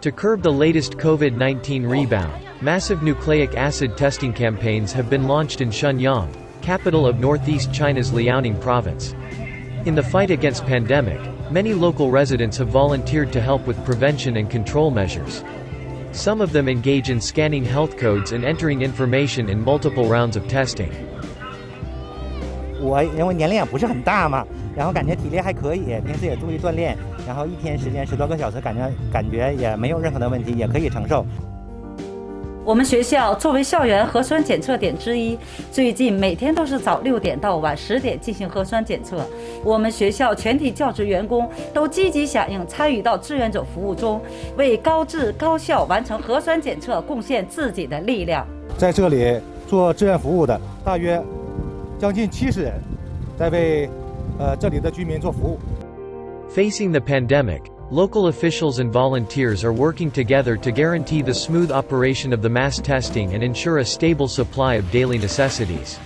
To curb the latest COVID-19 rebound, massive nucleic acid testing campaigns have been launched in Shenyang, capital of northeast China's Liaoning province. In the fight against pandemic, many local residents have volunteered to help with prevention and control measures. Some of them engage in scanning health codes and entering information in multiple rounds of testing. 我因为年龄也不是很大嘛，然后感觉体力还可以，平时也注意锻炼，然后一天时间10多个小时，感觉也没有任何的问题，也可以承受。我们学校作为校园核酸检测点之一，最近每天都是早6点到晚10点进行核酸检测。我们学校全体教职员工都积极响应，参与到志愿者服务中，为高质高效完成核酸检测贡献自己的力量。在这里做志愿服务的大约将近70人，在为这里的居民做服务。Facing the pandemic, local officials and volunteers are working together to guarantee the smooth operation of the mass testing and ensure a stable supply of daily necessities.